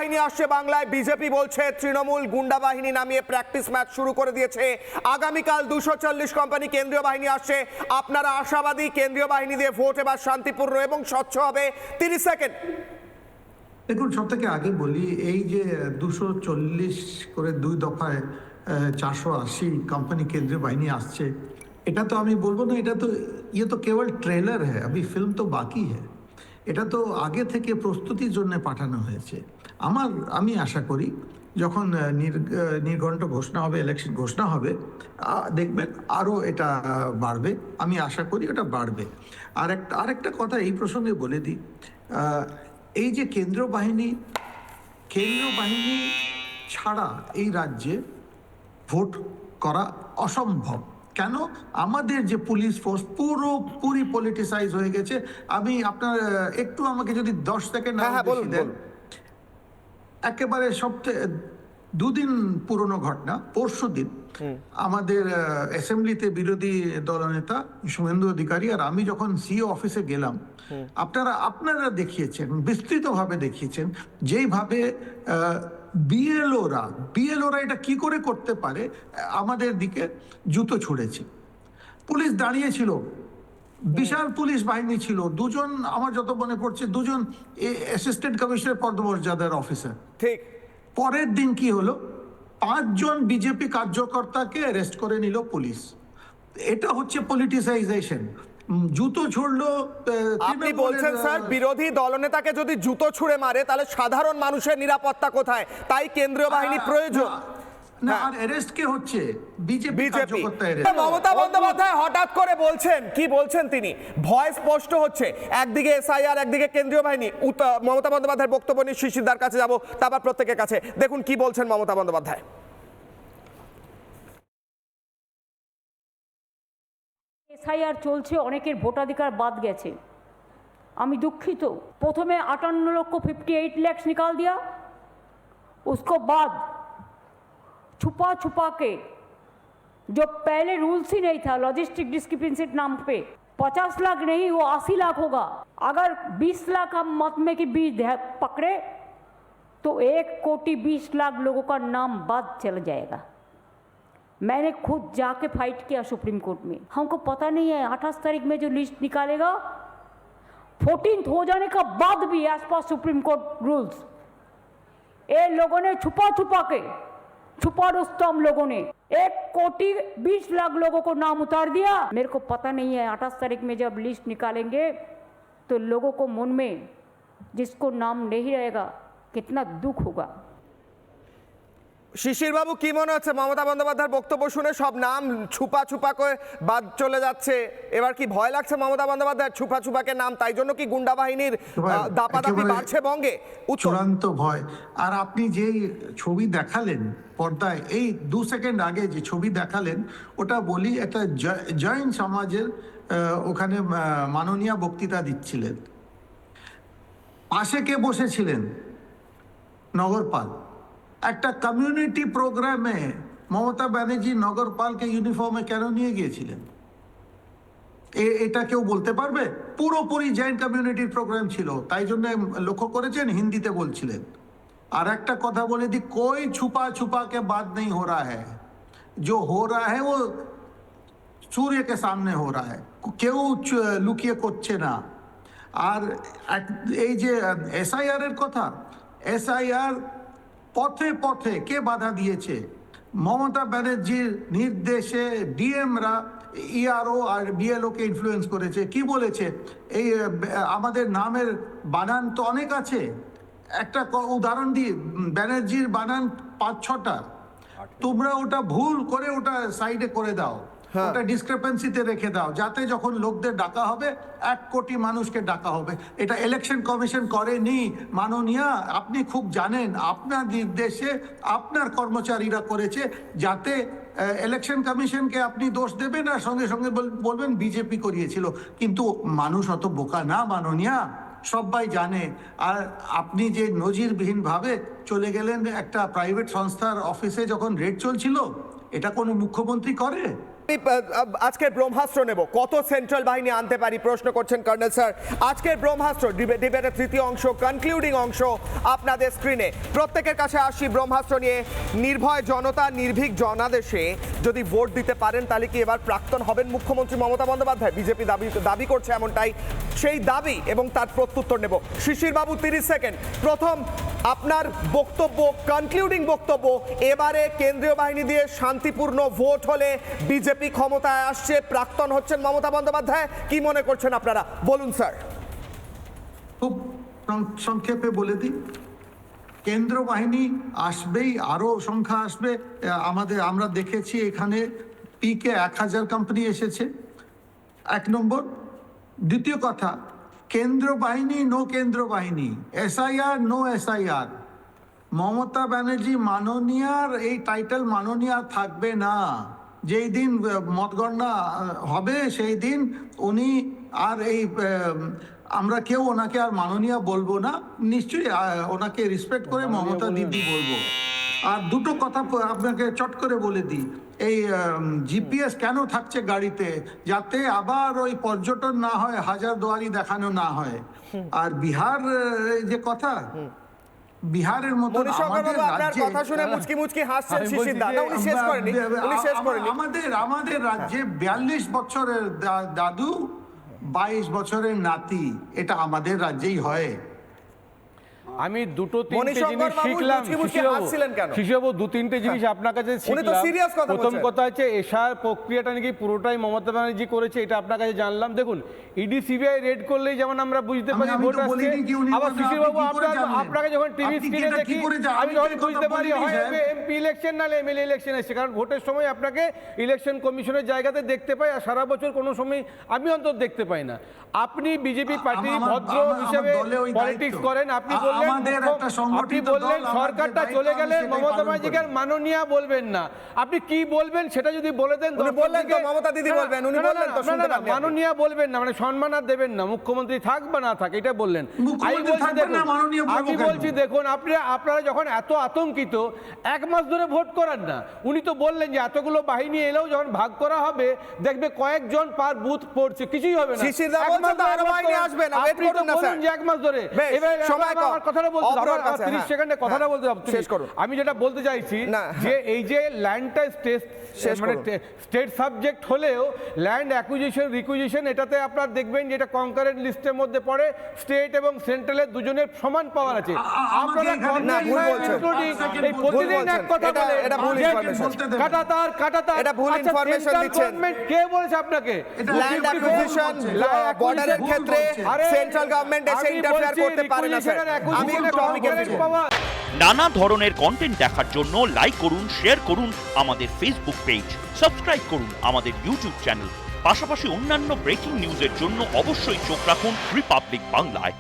বাহিনী আসছে বাংলায়। বিজেপি বলছে তৃণমূল গুন্ডা বাহিনী নামিয়ে প্র্যাকটিস ম্যাচ শুরু করে দিয়েছে। আগামীকাল 240 কোম্পানি কেন্দ্রীয় বাহিনী আসছে। আপনারা আশাবাদী কেন্দ্রীয় বাহিনী দিয়ে ভোট এবার শান্তিপূর্ণ এবং স্বচ্ছ হবে? 30 সেকেন্ড। দেখুন, সব থেকে আগে বলি, এই যে 240 করে 2 দফায় 480 কোম্পানি কেন্দ্রীয় বাহিনী আসছে, এটা তো আমি বলবো না, এটা তো তো কেবল ট্রেলার হ্যাঁ, अभी फिल्म तो बाकी है। এটা তো আগে থেকে প্রস্তুতির জন্য পাঠানো হয়েছে। আমি আশা করি যখন নির্ঘণ্ট ঘোষণা হবে, ইলেকশন ঘোষণা হবে, দেখবেন আরও এটা বাড়বে। আমি আশা করি এটা বাড়বে। আরেকটা কথা এই প্রসঙ্গে বলে দিই, এই যে কেন্দ্রীয় বাহিনী ছাড়া এই রাজ্যে ভোট করা অসম্ভব। কেন? আমাদের যে পুলিশ ফোর্স পুরোপুরি পলিটিসাইজ হয়ে গেছে। আমি আপনার একটু আমাকে যদি 10 সেকেন্ড দেন, একেবারে সবথেকে 2 দিন পুরনো ঘটনা, পরশু দিন আমাদের অ্যাসেম্বলিতে বিরোধী দলনেতা শুভেন্দু অধিকারী আর আমি যখন সিও অফিসে গেলাম, আপনারা দেখিয়েছেন, বিস্তৃতভাবে দেখিয়েছেন যেইভাবে বিএলওরা এটা কি করে করতে পারে, আমাদের দিকে জুতো ছুঁড়েছে। পুলিশ দাঁড়িয়েছিল, বিশাল পুলিশ বাহিনী ছিল, 2 জন, আমার যত মনে পড়ছে 2 জন অ্যাসিস্ট্যান্ট কমিশনার পদমর্যাদার অফিসার। ঠিক পরের দিন কি হলো, 5 জন বিজেপি কার্যকর্তাকে অ্যারেস্ট করে নিল পুলিশ। এটা হচ্ছে পলিটিসাইজেশন। জুতো ছুড়লো। আপনি বলছেন স্যার, বিরোধী দলনেতাকে যদি জুতো ছুঁড়ে মারে তাহলে সাধারণ মানুষের নিরাপত্তা কোথায়? তাই কেন্দ্রীয় বাহিনী প্রয়োজন। না, আর অ্যারেস্ট কে হচ্ছে? বিজেপি কার্যকর্তা। মমতা বন্দ্যোপাধ্যায় হঠাৎ করে বলছেন, কি বলছেন তিনি? ভয় স্পষ্ট হচ্ছে, একদিকে এসআইআর, একদিকে কেন্দ্রীয় বাহিনী। মমতা বন্দ্যোপাধ্যায়ের বক্তব্য নিয়ে শিশিরদার কাছে যাব, তারপর প্রত্যেকের কাছে। দেখুন কি বলছেন মমতা বন্দ্যোপাধ্যায়। এসআইআর চলছে, অনেকের ভোটাধিকার বাদ গেছে। আমি দুঃখিত। প্রথমে 58 लाख निकाल दिया, उसको बाद छुपा के, जो पहले रूल्स ही नहीं था, लॉजिस्टिक डिस्क्रिपेंसी नाम पे 50 लाख नहीं, वो 80 लाख होगा। अगर 20 लाख हम मत में की बीज पकड़े तो 1,20,00,000 लोगों का नाम बाद चला जाएगा। मैंने खुद जाके फाइट किया सुप्रीम कोर्ट में। हमको पता नहीं है 28 तारीख में जो लिस्ट निकालेगा, 14th हो जाने का बाद भी as per supreme court rules, ये लोगों ने छुपा रुस्तम लोगों ने 1,20,00,000 लोगों को नाम उतार दिया। मेरे को पता नहीं है 28 तारीख में जब लिस्ट निकालेंगे तो लोगों को मन में जिसको नाम नहीं रहेगा कितना दुख होगा। শিশির বাবু, কি মনে হচ্ছে মমতা বন্দ্যোপাধ্যায়ের বক্তব্য শুনে? সব নাম ছুপা করে বাদ চলে যাচ্ছে, এবার কি ভয় লাগছে মমতা বন্দ্যোপাধ্যায়ের ছুপাকে নাম? তাই জন্য কি গুন্ডা বাহিনীর দাপাদাপি বাড়ছে বঙ্গে? চূড়ান্ত ভয়। আর আপনি যেই ছবি দেখালেন পর্দায়, এই 2 সেকেন্ড আগে যে ছবি দেখালেন, ওটা বলি একটা জৈন সমাজের ওখানে মাননীয় বক্তৃতা দিচ্ছিলেন। পাশে কে বসেছিলেন? নগরপাল। একটা কমিউনিটি প্রোগ্রামে মমতা ব্যানার্জি নগরপালকে ইউনিফর্মে কেন নিয়ে গিয়েছিলেন? এটা কেউ বলতে পারবে? পুরোপুরি জৈন কমিউনিটির প্রোগ্রাম ছিল, তাই জন্য লক্ষ্য করেছেন হিন্দিতে বলছিলেন। আর একটা কথা বলে দিই, कोई छुपा के बात नहीं हो रहा है, जो हो रहा है वो सूर्य के सामने हो रहा है, কেউ লুকিয়ে করছে না। আর এই যে এসআইআর এর কথা, এসআইআর পথে কে বাধা দিয়েছে? মমতা ব্যানার্জির নির্দেশে ডিএমরা ইআরও আর বিএলও কে ইনফ্লুয়েন্স করেছে। কি বলেছে? এই আমাদের নামের বানান তো অনেক আছে, একটা উদাহরণ দিই, ব্যানার্জির বানান 5-6টা, তোমরা ওটা ভুল করে ওটা সাইডে করে দাও, ওটা ডিসক্রিপেন্সিতে রেখে দাও, যাতে যখন লোকদের ডাকা হবে 1 কোটি মানুষকে ডাকা হবে। এটা ইলেকশন কমিশন করেনি মাননীয়া, আপনি খুব জানেন। আপনার নির্দেশে আপনার কর্মচারীরা করেছে, যাতে ইলেকশন কমিশনকে আপনি দোষ দেবেন আর সঙ্গে সঙ্গে বলবেন বিজেপি করিয়েছিল। কিন্তু মানুষ অত বোকা না মাননীয়া, সবাই জানে। আর আপনি যে নজিরবিহীনভাবে চলে গেলেন একটা প্রাইভেট সংস্থার অফিসে যখন রেড চলছিল, এটা কোনো মুখ্যমন্ত্রী করে? আমি, আজকের ব্রহ্মাস্ত্র নেব, কত সেন্ট্রাল বাহিনী আনতে পারি প্রশ্ন করছেন কর্নেল স্যার। আজকের ব্রহ্মাস্ত্র ডিবেটের তৃতীয় অংশ, কনক্লুডিং অংশ আপনাদের স্ক্রিনে। প্রত্যেকের কাছে আসি ব্রহ্মাস্ত্র নিয়ে। নির্ভয় জনতা নির্ভীক জনাদেশে যদি ভোট দিতে পারেন তাহলে কি এবার প্রাক্তন হবেন মুখ্যমন্ত্রী মমতা বন্দ্যোপাধ্যায়? বিজেপি দাবি করছে এমনটাই। সেই দাবি এবং তার প্রত্যুত্তর নেব। শিশির বাবু 30 সেকেন্ড। প্রথম আপনার বক্তব্য, কনক্লুডিং বক্তব্য, এবারে কেন্দ্রীয় বাহিনী দিয়ে শান্তিপূর্ণ ভোট হলে বিজেপি ক্ষমতায় আসছে, প্রাক্তন হচ্ছেন মমতা বন্দ্যোপাধ্যায়, কি মনে করছেন আপনারা? বলুন স্যার। খুব সংক্ষেপে বলে দিই, কেন্দ্র বাহিনী আসবেই, আরো সংখ্যা আসবে। আমরা দেখেছি এখানে পিকে 1000 কোম্পানি এসেছে, 1 নম্বর। দ্বিতীয় কথা, কেন্দ্র বাহিনী নো কেন্দ্র বাহিনী, SIR no SIR. Mamata Banerjee মাননীয়ার এই টাইটেল মাননীয় থাকবে না। যেই দিন মতগণনা হবে সেই দিন উনি আর এই আমরা কেউ ওনাকে আর মাননীয় বলবো না, নিশ্চয়ই ওনাকে রেসপেক্ট করে মমতা দিদি বলবো। আর দুটো কথা আপনাকে চট করে বলে দিই, এই জিপিএস কেন থাকছে গাড়িতে? যাতে আবার ওই পর্যটন না হয়, হাজারদুয়ারি দেখানো না হয়। আর বিহার যে কথা, বিহারের মতো আমাদের রাজ্যে কথা শুনে মুচকি মুচকি হাসছেন শিশির দা। উনি শেষ করেনি, উনি শেষ করেনি। আমাদের রাজ্যে 42 বছরের দাদু, 22 বছরের নাতি, এটা আমাদের রাজ্যেই হয়। আমি দুটো তিনটে জিনিস শিখলাম শিশুবাবু, দু তিনটে জিনিস আপনার কাছে শিখলাম। প্রথম কথা হচ্ছে এশার প্রক্রিয়াটা নাকি পুরোটাই মমতা ব্যানার্জি করেছে, এটা আপনার কাছে জানলাম। দেখুন, ইডি সিবিআই রেড করলেই যেমন আমরা বুঝতে পারি ভোট আসছে, আবার শিশুবাবু আপনাকে যখন টিভি স্ক্রিনে দেখি আমি যখন বুঝতে পারি হয় এমপি ইলেকশন নাহলে এমএলএ ইলেকশন এসছে, কারণ ভোটের সময় আপনাকে ইলেকশন কমিশনের জায়গাতে দেখতে পাই, আর সারা বছর কোনো সময় আমি অন্তত দেখতে পাই না। আপনি বিজেপি পার্টি ভদ্র হিসেবে পলিটিক্স করেন, আপনি বললেন সরকারটা চলে গেলে মমতা ব্যানার্জিকে মাননীয়া বলবেন না। আপনি কি বলবেন সেটা যদি বলে দেন, মমতা দিদি বলবেন, উনি বললেন তো শুনতে পারলাম। মাননীয়া বলবেন না, মানে সম্মান আর দেবেন না, মুখ্যমন্ত্রী থাক বা না থাক, এটা বললেন। আমি বলছি দেখুন, আপনারা যখন এত আতঙ্কিত, 1 মাস ধরে ভোট করান না। উনি তো বললেন যে এতগুলো বাহিনী এলেও যখন ভাগ করা হবে দেখবে কয়েকজন পার বুথ পড়ছে, কিছুই হবে না। 1 মাস ধরে আমি যেটা বলতে চাইছি যে এই যে ল্যান্ডটা স্টেট সাবজেক্ট হলেও ল্যান্ড অ্যাকুইজিশন রিকুইজিশন এটাতে আপনারা দেখবেন যে এটা কনকারেন্ট লিস্টের মধ্যে পড়ে, স্টেট এবং সেন্ট্রালের দুজনের সমান পাওয়ার আছে। আপনারা প্রতিদিন এক কথা বলে কাটাতার এটা ভুল ইনফরমেশন দিচ্ছেন। কে বলেছে আপনাকে? ল্যান্ড অ্যাকুইজিশন বর্ডারের ক্ষেত্রে সেন্ট্রাল গভর্নমেন্ট এসে ইন্টারফেয়ার করতে পারে না স্যার। আমি নানা ধরনের কন্টেন্ট দেখার জন্য লাইক করুন, শেয়ার করুন আমাদের ফেসবুক পেজ, সাবস্ক্রাইব করুন আমাদের ইউটিউব চ্যানেল। পাশাপাশি অন্যান্য ব্রেকিং নিউজের জন্য অবশ্যই চোখ রাখুন রিপাবলিক বাংলায়।